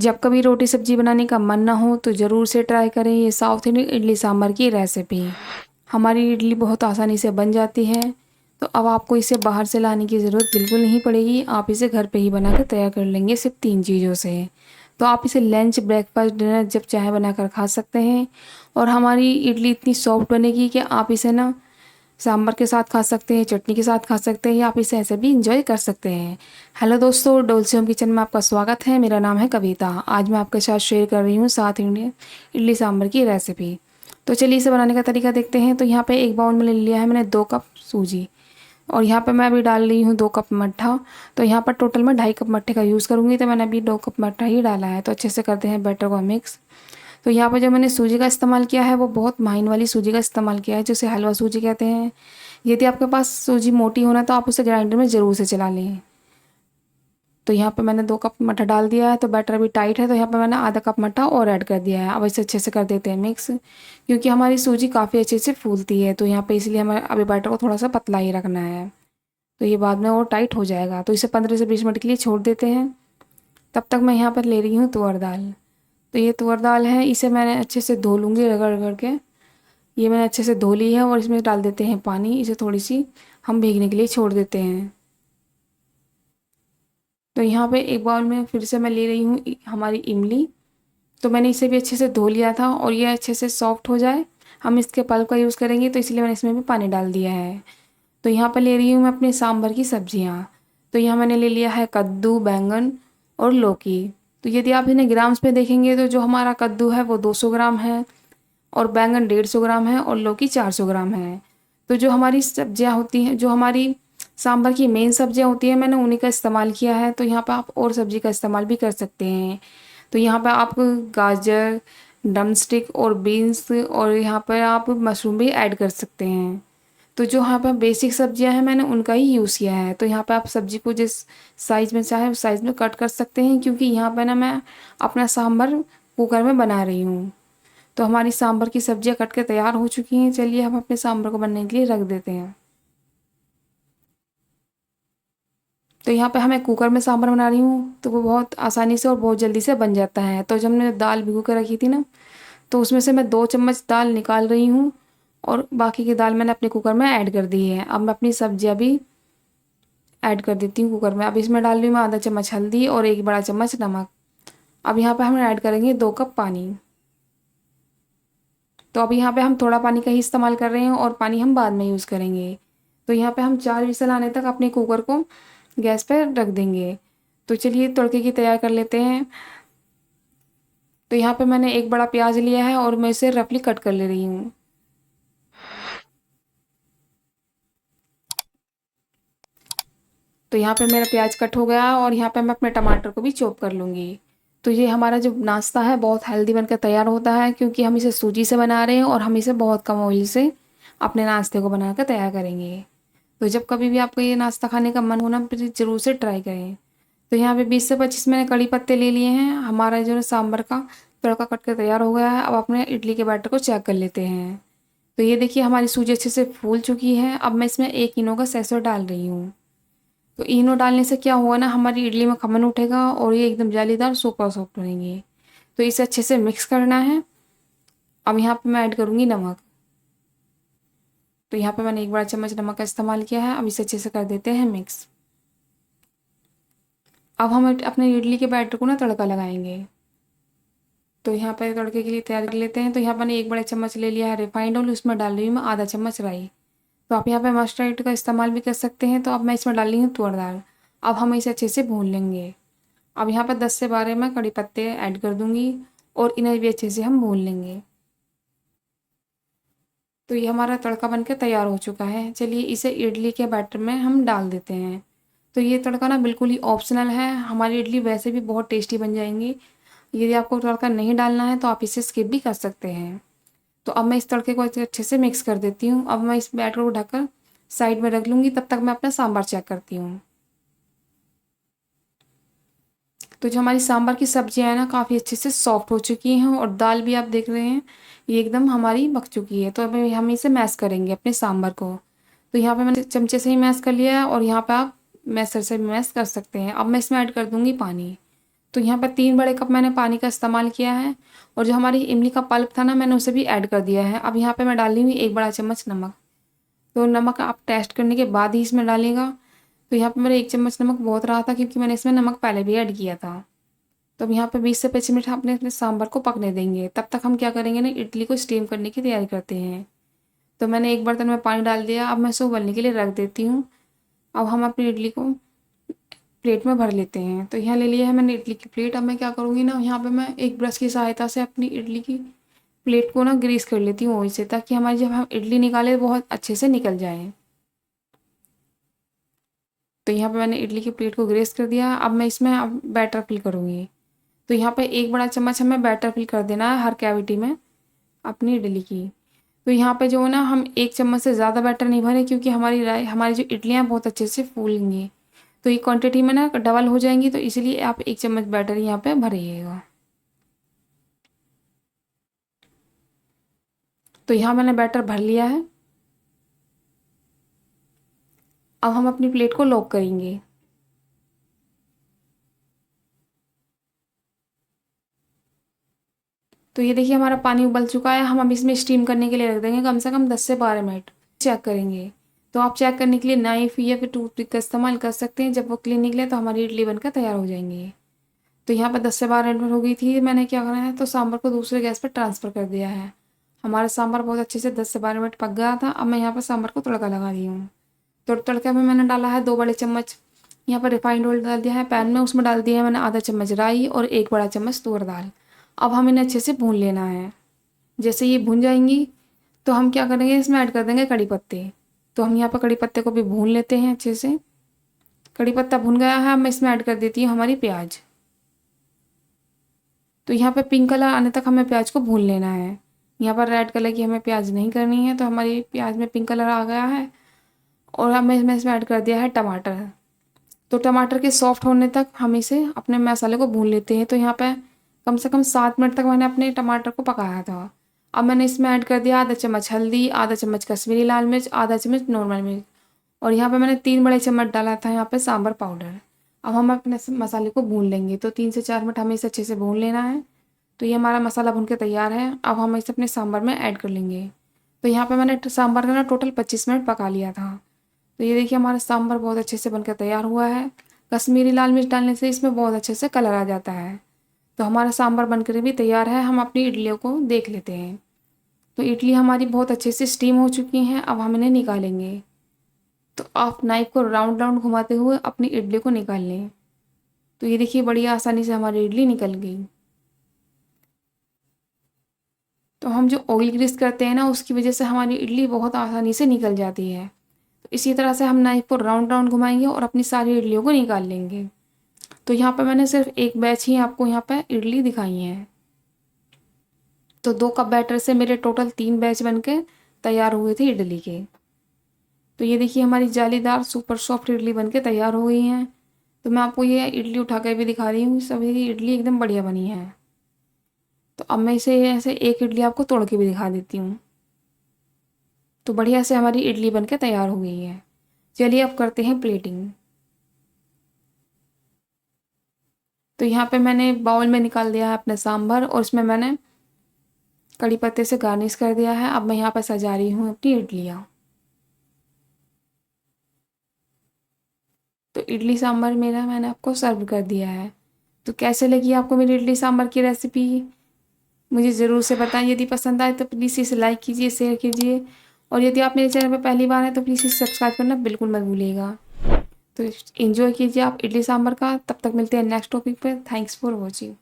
जब कभी रोटी सब्जी बनाने का मन ना हो तो ज़रूर से ट्राई करें ये साउथ इंडियन इडली सांभर की रेसिपी। हमारी इडली बहुत आसानी से बन जाती है। तो अब आपको इसे बाहर से लाने की ज़रूरत बिल्कुल नहीं पड़ेगी, आप इसे घर पे ही बनाकर तैयार कर लेंगे सिर्फ 3 चीज़ों से। तो आप इसे लंच, ब्रेकफास्ट, डिनर जब चाहे बनाकर खा सकते हैं। और हमारी इडली इतनी सॉफ्ट बनेगी कि आप इसे ना सांभर के साथ खा सकते हैं, चटनी के साथ खा सकते हैं, या आप इसे ऐसे भी इंजॉय कर सकते हैं। हेलो दोस्तों, डोलसी होम किचन में आपका स्वागत है। मेरा नाम है कविता। आज मैं आपके साथ शेयर कर रही हूँ साउथ इंडियन इडली सांभर की रेसिपी। तो चलिए इसे बनाने का तरीका देखते हैं। तो यहाँ पे एक बाउल में ले लिया है मैंने 2 कप सूजी, और यहाँ पे मैं अभी डाल रही हूँ 2 कप मट्ठा। तो यहाँ पर टोटल मैं 2.5 कप मट्ठे का यूज़ करूँगी, तो मैंने अभी 2 कप मट्ठा ही डाला है। तो अच्छे से करते हैं बैटर को मिक्स। तो यहाँ पर जो मैंने सूजी का इस्तेमाल किया है वो बहुत महीन वाली सूजी का इस्तेमाल किया है, जिसे हलवा सूजी कहते हैं। यदि आपके पास सूजी मोटी होना तो आप उसे ग्राइंडर में ज़रूर से चला लें। तो यहाँ पे मैंने 2 कप मट्ठा डाल दिया है। तो बैटर अभी टाइट है, तो यहाँ पे मैंने आधा कप मट्ठा और ऐड कर दिया है। अब इसे अच्छे से कर देते हैं मिक्स, क्योंकि हमारी सूजी काफ़ी अच्छे से फूलती है। तो यहाँ पे इसलिए हमें अभी बैटर को थोड़ा सा पतला ही रखना है, तो ये बाद में और टाइट हो जाएगा। तो इसे 15 से 20 मिनट के लिए छोड़ देते हैं। तब तक मैं यहाँ पर ले रही हूँ तुअर दाल। तो ये तुअर दाल है, इसे मैंने अच्छे से धो लूँगी रगड़ रगड़ के। ये मैंने अच्छे से धो ली है, और इसमें डाल देते हैं पानी। इसे थोड़ी सी हम भीगने के लिए छोड़ देते हैं। तो यहाँ पे एक बाउल में फिर से मैं ले रही हूँ हमारी इमली। तो मैंने इसे भी अच्छे से धो लिया था, और ये अच्छे से सॉफ्ट हो जाए हम इसके पल्प का यूज़ करेंगे, तो इसलिए मैंने इसमें भी पानी डाल दिया है। तो यहाँ पर ले रही हूँ मैं अपने सांभर की सब्जियाँ। तो यहाँ मैंने ले लिया है कद्दू, बैंगन और लौकी। तो यदि आप इन्हें ग्राम्स में देखेंगे तो जो हमारा कद्दू है वो 200 ग्राम है, और बैंगन 150 ग्राम है, और लौकी 400 ग्राम है। तो जो हमारी सब्जियां होती हैं, जो हमारी सांभर की मेन सब्जियां होती हैं, मैंने उन्हीं का इस्तेमाल किया है। तो यहाँ पर आप और सब्जी का इस्तेमाल भी कर सकते हैं। तो यहाँ पर आप गाजर, ड्रमस्टिक और बीन्स, और यहाँ पर आप मशरूम भी ऐड कर सकते हैं। तो जो यहाँ पर बेसिक सब्जियां हैं मैंने उनका ही यूज़ किया है। तो यहाँ पे आप सब्जी को जिस साइज़ में चाहे उस साइज़ में कट कर सकते हैं, क्योंकि यहाँ पे ना मैं अपना सांभर कुकर में बना रही हूँ। तो हमारी सांभर की सब्जियां कट के तैयार हो चुकी हैं। चलिए हम अपने सांभर को बनने के लिए रख देते हैं। तो यहाँ पे मैं कुकर में सांभर बना रही हूँ, तो वो बहुत आसानी से और बहुत जल्दी से बन जाता है। तो जब हमने दाल भिगो कर रखी थी ना, तो उसमें से मैं 2 चम्मच दाल निकाल रही हूँ, और बाकी की दाल मैंने अपने कुकर में ऐड कर दी है। अब मैं अपनी सब्जियाँ भी ऐड कर देती हूँ कुकर में। अब इसमें डाल रही हूँ मैं आधा चम्मच हल्दी और 1 बड़ा चम्मच नमक। अब यहाँ पे हम ऐड करेंगे 2 कप पानी। तो अब यहाँ पे हम थोड़ा पानी का ही इस्तेमाल कर रहे हैं, और पानी हम बाद में यूज़ करेंगे। तो यहाँ पे हम 4 विसल आने तक अपने कुकर को गैस पर रख देंगे। तो चलिए तड़के की तैयार कर लेते हैं। तो यहाँ पे मैंने 1 बड़ा प्याज लिया है, और मैं इसे रफली कट कर ले रही हूँ। तो यहाँ पे मेरा प्याज कट हो गया, और यहाँ पे मैं अपने टमाटर को भी चॉप कर लूँगी। तो ये हमारा जो नाश्ता है बहुत हेल्दी बनकर तैयार होता है, क्योंकि हम इसे सूजी से बना रहे हैं, और हम इसे बहुत कम ऑयल से अपने नाश्ते को बनाकर तैयार करेंगे। तो जब कभी भी आपको ये नाश्ता खाने का मन हो ना, फिर ज़रूर से ट्राई करें। तो यहाँ पे 20 से 25 मैंने कड़ी पत्ते ले लिए हैं। हमारा जो है सांभर का तड़का कट कर तैयार हो गया है। अब अपने इडली के बैटर को चेक कर लेते हैं। तो ये देखिए हमारी सूजी अच्छे से फूल चुकी है। अब मैं इसमें 1 इनो का सैशे डाल रही हूँ। तो इनो डालने से क्या हुआ ना, हमारी इडली में खमन उठेगा, और ये एकदम जालीदार सुपर सॉफ्ट बनेंगे। तो इसे अच्छे से मिक्स करना है। अब यहाँ पे मैं ऐड करूँगी नमक। तो यहाँ पे मैंने 1 बड़ा चम्मच नमक का इस्तेमाल किया है। अब इसे अच्छे से कर देते हैं मिक्स। अब हम अपने इडली के बैटर को ना तड़का लगाएंगे। तो यहाँ पर तड़के के लिए तैयार कर लेते हैं। तो यहाँ पर मैंने 1 बड़ा चम्मच ले लिया है रिफाइंड ऑयल, उसमें डाल रही हूँ मैं आधा चम्मच राई। तो आप यहाँ पे मस्टर्ड का इस्तेमाल भी कर सकते हैं। तो अब मैं इसमें डाल रही हूँ तुअर दाल। अब हम इसे अच्छे से भून लेंगे। अब यहाँ पर 10 से 12 मैं कड़ी पत्ते ऐड कर दूँगी, और इन्हें भी अच्छे से हम भून लेंगे। तो ये हमारा तड़का बनकर तैयार हो चुका है। चलिए इसे इडली के बैटर में हम डाल देते हैं। तो ये तड़का ना बिल्कुल ही ऑप्शनल है, हमारी इडली वैसे भी बहुत टेस्टी बन जाएंगी। यदि आपको तड़का नहीं डालना है तो आप इसे स्किप भी कर सकते हैं। तो अब मैं इस तड़के को अच्छे से मिक्स कर देती हूँ। अब मैं इस बैटर को ढककर साइड में रख लूँगी, तब तक मैं अपना सांभर चेक करती हूँ। तो जो हमारी सांभर की सब्जियाँ हैं ना काफ़ी अच्छे से सॉफ्ट हो चुकी हैं, और दाल भी आप देख रहे हैं ये एकदम हमारी पक चुकी है। तो अब हम इसे मैश करेंगे अपने सांभर को। तो यहाँ पे मैंने चमचे से ही मैश कर लिया है, और यहाँ पे आप मैशर से भी मैश कर सकते हैं। अब मैं इसमें ऐड कर दूँगी पानी। तो यहाँ पर 3 बड़े कप मैंने पानी का इस्तेमाल किया है और जो हमारी इमली का पल्प था ना, मैंने उसे भी ऐड कर दिया है। अब यहाँ पे मैं डाल रही हूँ 1 बड़ा चम्मच नमक। तो नमक आप टेस्ट करने के बाद ही इसमें डालिएगा। तो यहाँ पे मेरा 1 चम्मच नमक बहुत रहा था क्योंकि मैंने इसमें नमक पहले भी ऐड किया था। तो अब यहाँ पे 20 से 25 मिनट अपने अपने सांभर को पकने देंगे। तब तक हम क्या करेंगे ना, इडली को स्टीम करने की तैयारी करते हैं। तो मैंने एक बर्तन में पानी डाल दिया, अब मैं इसे उबलने के लिए रख देती हूँ। अब हम अपनी इडली को प्लेट में भर लेते हैं। तो यहाँ ले लिया है मैंने इडली की प्लेट। अब मैं क्या करूँगी ना, यहाँ पे मैं एक ब्रश की सहायता से अपनी इडली की प्लेट को ना ग्रीस कर लेती हूँ ऑयल से, ताकि हमारी जब हम इडली निकालें बहुत अच्छे से निकल जाए। तो यहाँ पे मैंने इडली की प्लेट को ग्रीस कर दिया। अब मैं इसमें अब बैटर फिल करूँगी। तो यहाँ पे 1 बड़ा चम्मच हमें बैटर फिल कर देना है हर कैविटी में अपनी इडली की। तो यहाँ पे जो है ना, हम 1 चम्मच से ज़्यादा बैटर नहीं भरें क्योंकि हमारी जो इडलियाँ बहुत अच्छे से फूलेंगी। तो ये क्वांटिटी में ना डबल हो जाएंगी, तो इसलिए आप 1 चम्मच बैटर यहाँ पे भरिएगा। तो यहाँ मैंने बैटर भर लिया है। अब हम अपनी प्लेट को लॉक करेंगे। तो ये देखिए हमारा पानी उबल चुका है। हम अब इसमें स्टीम करने के लिए रख देंगे कम से कम 10 से 12 मिनट। चेक करेंगे। तो आप चेक करने के लिए नाइफ या फिर टूथपिक का इस्तेमाल कर सकते हैं। जब वो क्लीन निकले तो हमारी इडली बनकर तैयार हो जाएंगी। तो यहाँ पर 10 से 12 मिनट हो गई थी। मैंने क्या करना है, तो सांभर को दूसरे गैस पर ट्रांसफ़र कर दिया है। हमारा सांभर बहुत अच्छे से 10 से 12 मिनट पक गया था। अब मैं यहाँ पर सांभर को तड़का लगा रही हूँ। तो तड़के में मैंने डाला है 2 बड़े चम्मच यहाँ पर रिफाइंड ऑयल डाल दिया है पैन में। उसमें डाल दिया है मैंने आधा चम्मच राई और 1 बड़ा चम्मच तूर दाल। अब हम इन्हें अच्छे से भून लेना है। जैसे ये भून जाएंगी तो हम क्या करेंगे, इसमें ऐड कर देंगे कड़ी पत्ते। तो हम यहाँ पर कड़ी पत्ते को भी भून लेते हैं अच्छे से। कड़ी पत्ता भून गया है। अब मैं इसमें ऐड कर देती हूँ हमारी प्याज। तो यहाँ पे पिंक कलर आने तक हमें प्याज को भून लेना है। यहाँ पर रेड कलर की हमें प्याज नहीं करनी है। तो हमारी प्याज में पिंक कलर आ गया है। और अब मैं इसमें ऐड कर दिया है टमाटर। तो टमाटर के सॉफ्ट होने तक हम इसे अपने मसाले को भून लेते हैं। तो यहाँ पे कम से कम 7 मिनट तक मैंने अपने टमाटर को पकाया था। अब मैंने इसमें ऐड कर दिया आधा चम्मच हल्दी, आधा चम्मच कश्मीरी लाल मिर्च, आधा चम्मच नॉर्मल मिर्च और यहाँ पे मैंने 3 बड़े चम्मच डाला था यहाँ पे सांभर पाउडर। अब हम अपने मसाले को भून लेंगे। तो 3 से 4 मिनट हमें इसे अच्छे से भून लेना है। तो ये हमारा मसाला भून के तैयार है। अब हम इसे अपने सांभर में ऐड कर लेंगे। तो यहाँ पे मैंने सांभर का ना टोटल 25 मिनट पका लिया था। तो ये देखिए हमारा सांभर बहुत अच्छे से बनकर तैयार हुआ है। कश्मीरी लाल मिर्च डालने से इसमें बहुत अच्छे से कलर आ जाता है। तो हमारा सांभर बनकर भी तैयार है। हम अपनी इडलियों को देख लेते हैं। तो इडली हमारी बहुत अच्छे से स्टीम हो चुकी हैं। अब हम इन्हें निकालेंगे। तो आप नाइफ को राउंड राउंड घुमाते हुए अपनी इडली को निकाल लें। तो ये देखिए बड़ी आसानी से हमारी इडली निकल गई। तो हम जो ऑयल ग्रीस करते हैं ना, उसकी वजह से हमारी इडली बहुत आसानी से निकल जाती है। तो इसी तरह से हम नाइफ को राउंड राउंड घुमाएंगे और अपनी सारी इडलियों को निकाल लेंगे। तो यहाँ पर मैंने सिर्फ एक बैच ही आपको यहाँ पर इडली दिखाई है। तो 2 कप बैटर से मेरे टोटल 3 बैच बन के तैयार हुए थे इडली के। तो ये देखिए हमारी जालीदार सुपर सॉफ्ट इडली बन के तैयार हो गई हैं। तो मैं आपको ये इडली उठा कर भी दिखा रही हूँ। सभी की इडली एकदम बढ़िया बनी है। तो अब मैं इसे ऐसे एक इडली आपको तोड़ के भी दिखा देती हूँ। तो बढ़िया से हमारी इडली बनके तैयार हो गई है। चलिए अब करते हैं प्लेटिंग। तो यहाँ पे मैंने बाउल में निकाल दिया है अपना सांभर और उसमें मैंने कड़ी पत्ते से गार्निश कर दिया है। अब मैं यहाँ पर सजा रही हूँ अपनी इडलियाँ। तो इडली सांभर मेरा मैंने आपको सर्व कर दिया है। तो कैसे लगी आपको मेरी इडली सांभर की रेसिपी, मुझे ज़रूर से बताएं। यदि पसंद आए तो प्लीज़ इसे लाइक कीजिए, शेयर कीजिए और यदि आप मेरे चैनल पर पहली बार हैं तो प्लीज़ इसे सब्सक्राइब करना बिल्कुल मत भूलिएगा। तो एंजॉय कीजिए आप इडली सांभर का। तब तक मिलते हैं नेक्स्ट टॉपिक पर। Thanks for watching.